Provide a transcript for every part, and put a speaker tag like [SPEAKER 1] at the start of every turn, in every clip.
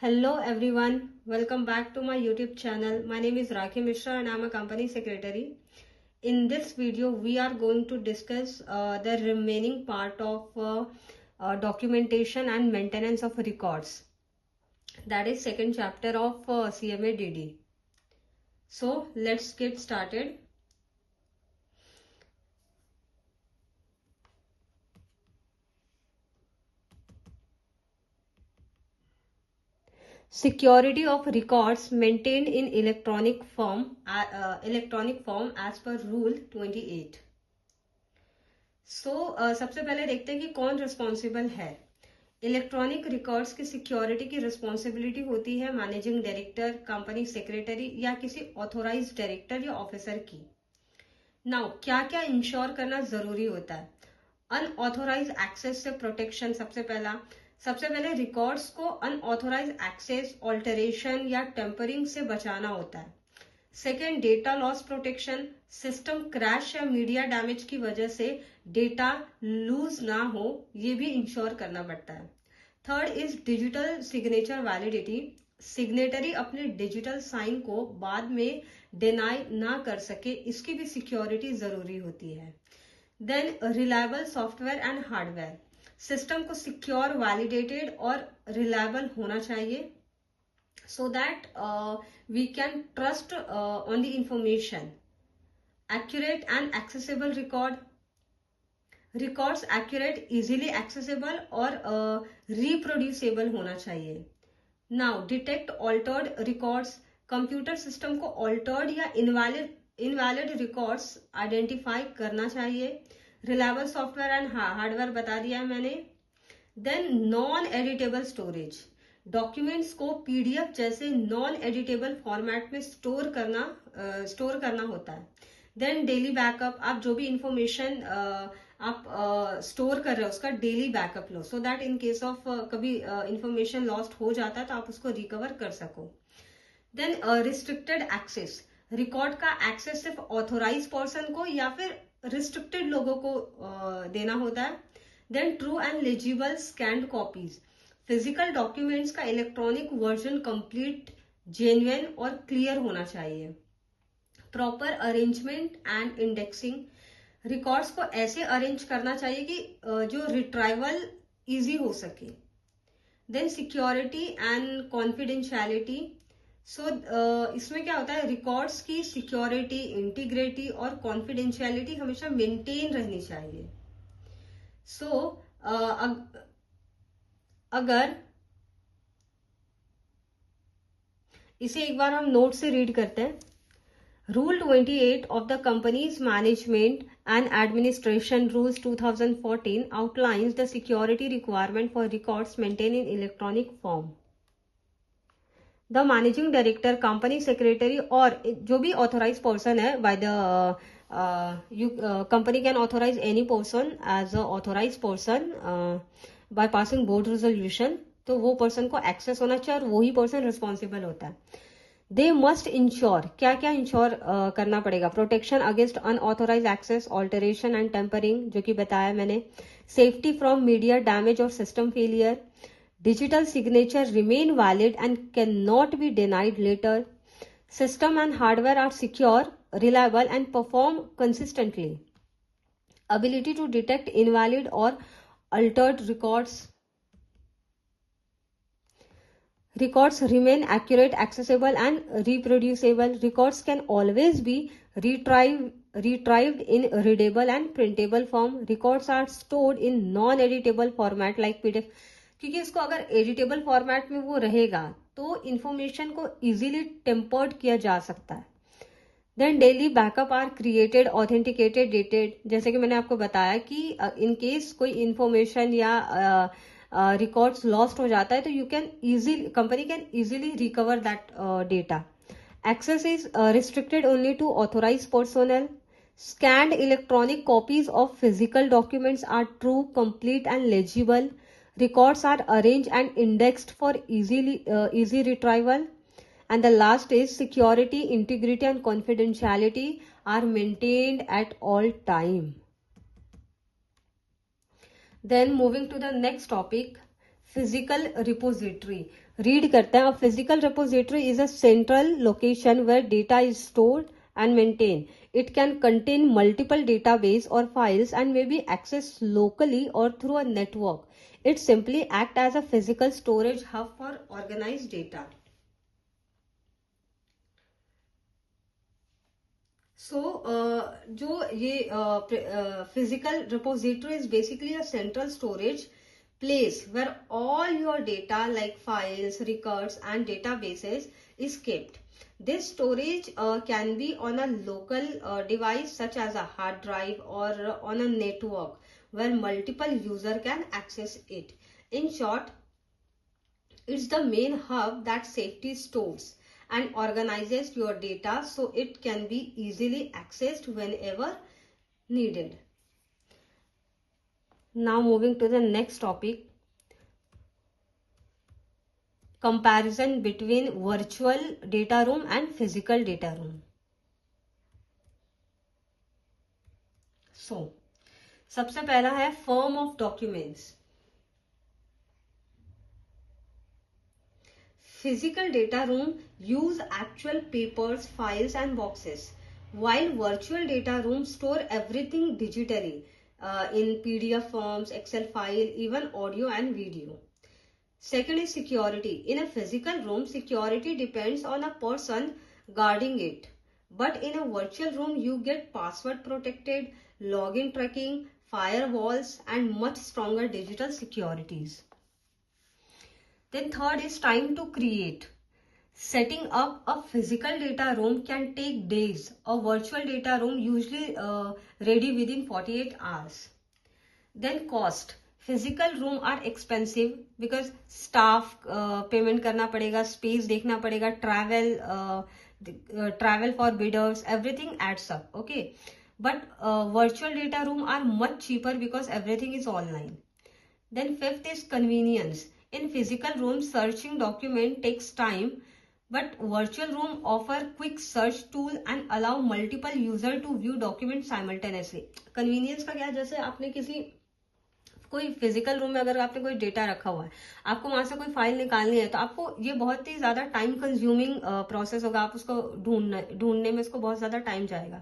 [SPEAKER 1] Hello everyone, welcome back to my YouTube channel. My name is Rakhi Mishra and I am a company secretary. In this video, we are going to discuss the remaining part of documentation and maintenance of records. That is second chapter of CMA DD. So let's get started. Security of records maintained in electronic form as per Rule 28. सबसे पहले देखते हैं कि कौन responsible है. Electronic records की security की responsibility होती है मैनेजिंग डायरेक्टर, कंपनी सेक्रेटरी या किसी ऑथोराइज डायरेक्टर या ऑफिसर की. नाउ क्या क्या इंश्योर करना जरूरी होता है. अनऑथोराइज एक्सेस से प्रोटेक्शन. सबसे पहले रिकॉर्ड्स को अनऑथोराइज एक्सेस, ऑल्टरेशन या टेम्परिंग से बचाना होता है. Second, data loss protection. System crash या मीडिया डैमेज की वजह से डेटा लूज ना हो, ये भी इंश्योर करना पड़ता है. Third is digital signature validity. Signatory अपने डिजिटल साइन को बाद में डिनाई ना कर सके, इसकी भी सिक्योरिटी जरूरी होती है. Then reliable software and hardware. System को सिक्योर, वैलिडेटेड और रिलायबल होना चाहिए so that we can trust on the information. Accurate and accessible records accurate, easily accessible और reproducible होना चाहिए. Now detect altered records. Computer system को altered या invalid records identify करना चाहिए. रिलायबल सॉफ्टवेयर एंड हार्डवेयर बता दिया है मैंने. Then non editable storage. Documents को पीडीएफ जैसे नॉन एडिटेबल फॉर्मेट में स्टोर करना होता है. Then daily backup. आप जो भी इंफॉर्मेशन आप स्टोर कर रहे हो उसका डेली बैकअप लो, so that in case of कभी इंफॉर्मेशन लॉस्ट हो जाता है तो आप उसको रिकवर कर सको. Then restricted access. रिकॉर्ड का एक्सेस सिर्फ ऑथोराइज पर्सन को या फिर रिस्ट्रिक्टेड लोगों को देना होता है. Then true and legible scanned copies. Physical documents का इलेक्ट्रॉनिक वर्जन कंप्लीट, जेन्युइन और क्लियर होना चाहिए. Proper arrangement and indexing. Records को ऐसे अरेंज करना चाहिए कि जो रिट्राइवल इजी हो सके. Then security and confidentiality. इसमें क्या होता है, रिकॉर्ड्स की सिक्योरिटी, इंटीग्रिटी और कॉन्फिडेंशियलिटी हमेशा मेंटेन रहनी चाहिए. अगर इसे एक बार हम नोट से रीड करते हैं. Rule 28 of the companies management and administration rules 2014 outlines the security requirement for records maintain in electronic form. The managing director, company secretary और जो भी ऑथोराइज पर्सन है by the company can authorize any person as a authorized person by passing board resolution. तो वो person को access होना चाहिए और वही पर्सन रिस्पॉन्सिबल होता है. They must ensure. क्या क्या इंश्योर करना पड़ेगा. Protection against unauthorised access, alteration and tampering जो कि बताया मैंने. सेफ्टी फ्रॉम मीडिया डैमेज और system failure. Digital signature remain valid and cannot be denied later. System and hardware are secure, reliable and perform consistently. Ability to detect invalid or altered records. Records remain accurate, accessible and reproducible. Records can always be retrieved in readable and printable form. Records are stored in non-editable format like PDF. क्योंकि इसको अगर editable format में वो रहेगा तो information को easily tempered किया जा सकता है. Then daily backup are created, authenticated, dated. जैसे कि मैंने आपको बताया कि इन केस कोई इंफॉर्मेशन या रिकॉर्ड्स लॉस्ट हो जाता है तो company can easily recover that data. Access is restricted only to authorised personnel. Scanned electronic copies of physical documents are true, complete and legible. Records are arranged and indexed for easy retrieval. And the last is security, integrity and confidentiality are maintained at all time. Then moving to the next topic, physical repository read करते हैं. A physical repository is a central location where data is stored and maintained. It can contain multiple database or files and may be accessed locally or through a network. It simply acts as a physical storage hub for organized data. So, जो ये physical repository is basically a central storage place where all your data like files, records and databases is kept. This storage can be on a local device such as a hard drive or on a network where multiple users can access it. In short, it's the main hub that safely stores and organizes your data so it can be easily accessed whenever needed. Now moving to the next topic. Comparison between virtual data room and physical data room. So, सबसे पहला है form of documents. Physical data room use actual papers, files and boxes, while virtual data room store everything digitally in PDF forms, Excel file, even audio and video. Second is security. In a physical room, security depends on a person guarding it. But in a virtual room, you get password protected, login tracking, firewalls, and much stronger digital securities. Then third is time to create. Setting up a physical data room can take days. A virtual data room usually ready within 48 hours. Then cost. Physical room are expensive because staff payment करना पड़ेगा, space देखना पड़ेगा, travel for bidders, everything adds up. Okay, but virtual data room are much cheaper because everything is online. Then fifth is convenience. In physical room, searching document takes time, but virtual room offer quick search tool and allow multiple user to view document simultaneously. Convenience का क्या, जैसे आपने कोई physical room में अगर आपने कोई data रखा हुआ है, आपको वहां से कोई फाइल निकालनी है, तो आपको ये बहुत ही ज्यादा टाइम कंज्यूमिंग प्रोसेस होगा. आप उसको ढूंढने में इसको बहुत ज्यादा टाइम जाएगा.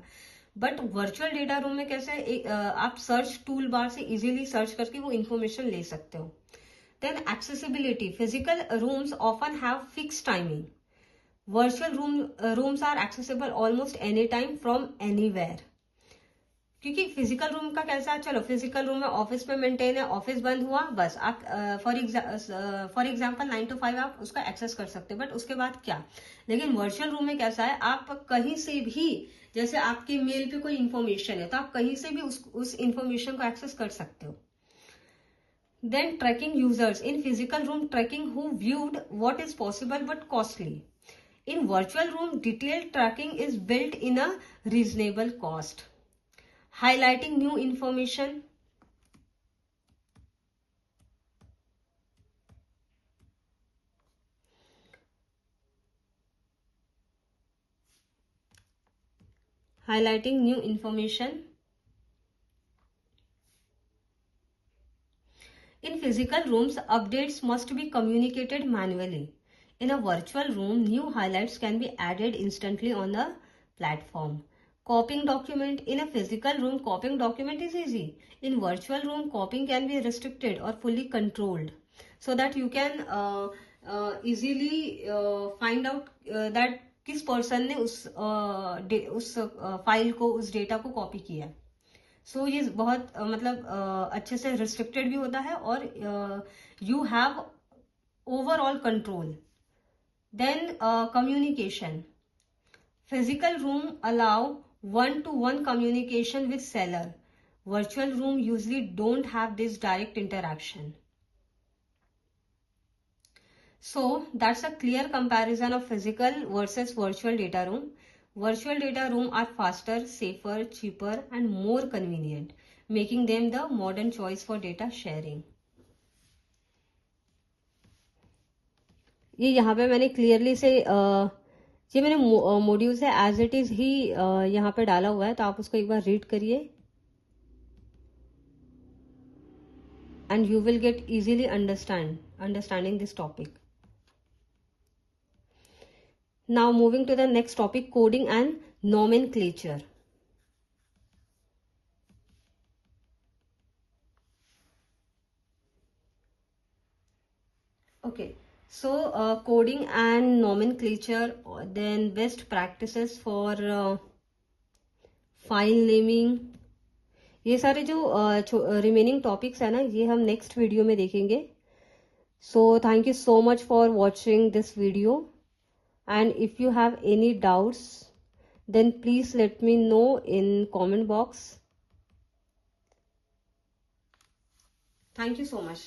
[SPEAKER 1] बट वर्चुअल डेटा रूम में कैसे आप सर्च टूल बार से इजीली सर्च करके वो इंफॉर्मेशन ले सकते हो. Then accessibility. Physical rooms often have fix timing. Virtual rooms are accessible almost any time from anywhere. क्योंकि फिजिकल रूम का कैसा है, चलो फिजिकल रूम में ऑफिस में मेंटेन है, ऑफिस बंद हुआ बस आप फॉर एग्जांपल 9 to 5 आप उसका एक्सेस कर सकते हो, बट उसके बाद क्या. लेकिन वर्चुअल रूम में कैसा है, आप कहीं से भी, जैसे आपके मेल पे कोई इंफॉर्मेशन है तो आप कहीं से भी उस इंफॉर्मेशन को एक्सेस कर सकते हो. Then tracking users. In physical room tracking who viewed what is possible but costly. In virtual room detailed tracking is built in a reasonable cost. Highlighting new information. Highlighting new information. In physical rooms, updates must be communicated manually. In a virtual room, new highlights can be added instantly on the platform. Copying document. In a physical room, copying document is easy. In virtual room, copying can be restricted or fully controlled, so that you can easily find out that किस person ने उस file को, उस data को copy किया. सो ये बहुत मतलब अच्छे से रिस्ट्रिक्टेड भी होता है और you have overall control. Then communication. Physical room allow one-to-one communication with seller. Virtual room usually don't have this direct interaction. So that's a clear comparison of physical versus virtual data room. Virtual data room are faster, safer, cheaper and more convenient, making them the modern choice for data sharing. ये यहाँ पे मैंने clearly से ये मैंने modules है as it is he यहाँ पे डाला हुआ है, तो आप उसको एक बार रीड करिए and you will get easily understanding this topic. Now moving to the next topic, coding and nomenclature. Okay, so coding and nomenclature, then best practices for file naming, ये सारे जो रिमेनिंग टॉपिक्स है ना, ये हम next video में देखेंगे. So thank you so much for watching this video, and if you have any doubts then please let me know in comment box. Thank you so much.